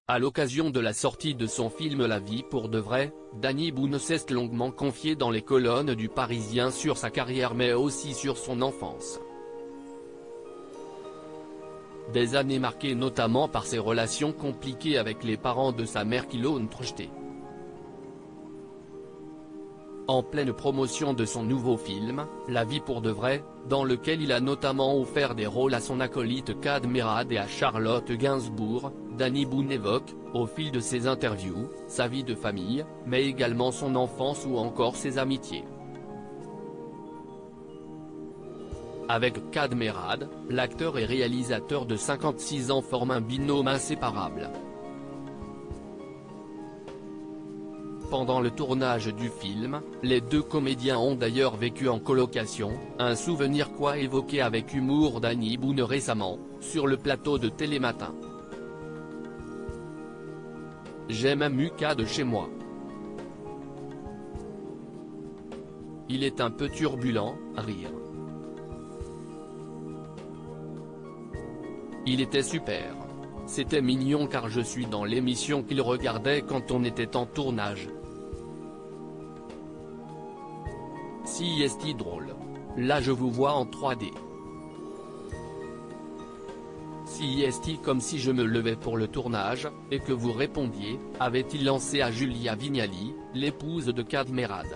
À l'occasion de la sortie de son film La vie pour de vrai, Danny Boone s'est longuement confié dans les colonnes du Parisien sur sa carrière mais aussi sur son enfance. Des années marquées notamment par ses relations compliquées avec les parents de sa mère qui l'ont rejeté. En pleine promotion de son nouveau film, La vie pour de vrai, dans lequel il a notamment offert des rôles à son acolyte Kad Merad et à Charlotte Gainsbourg, Danny Boone évoque, au fil de ses interviews, sa vie de famille, mais également son enfance ou encore ses amitiés. Avec Kad Merad, l'acteur et réalisateur de 56 ans forme un binôme inséparable. Pendant le tournage du film, les deux comédiens ont d'ailleurs vécu en colocation, un souvenir qu'a évoqué avec humour Danny Boone récemment, sur le plateau de Télématin. J'ai même eu Kad chez moi. Il est un peu turbulent, rire. Il était super. C'était mignon car je suis dans l'émission qu'il regardait quand on était en tournage. Si est-il drôle. Là je vous vois en 3D. Si est-il comme si je me levais pour le tournage, et que vous répondiez, avait-il lancé à Julia Vignali, l'épouse de Kad Merad.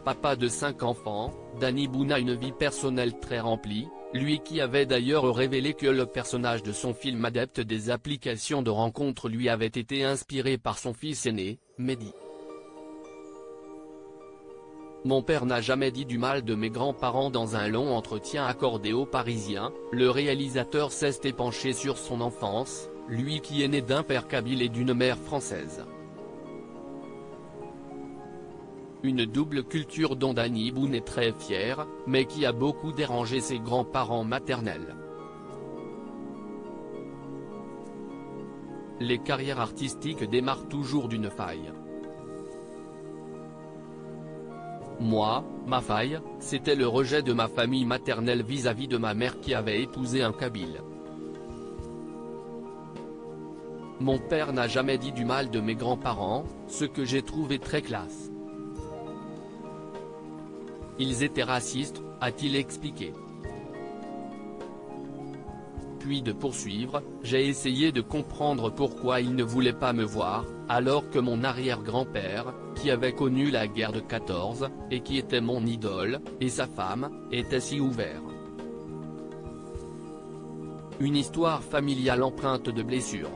Papa de 5 enfants, Danny Boone a une vie personnelle très remplie, lui qui avait d'ailleurs révélé que le personnage de son film adepte des applications de rencontres lui avait été inspiré par son fils aîné, Mehdi. Mon père n'a jamais dit du mal de mes grands-parents. Dans un long entretien accordé aux Parisiens, le réalisateur s'est épanché sur son enfance, lui qui est né d'un père kabyle et d'une mère française. Une double culture dont Danny Boone est très fier, mais qui a beaucoup dérangé ses grands-parents maternels. Les carrières artistiques démarrent toujours d'une faille. Moi, ma faille, c'était le rejet de ma famille maternelle vis-à-vis de ma mère qui avait épousé un kabyle. Mon père n'a jamais dit du mal de mes grands-parents, ce que j'ai trouvé très classe. Ils étaient racistes, a-t-il expliqué. Puis de poursuivre, j'ai essayé de comprendre pourquoi ils ne voulaient pas me voir, alors que mon arrière-grand-père, qui avait connu la guerre de 14, et qui était mon idole, et sa femme, étaient si ouverts. Une histoire familiale empreinte de blessures.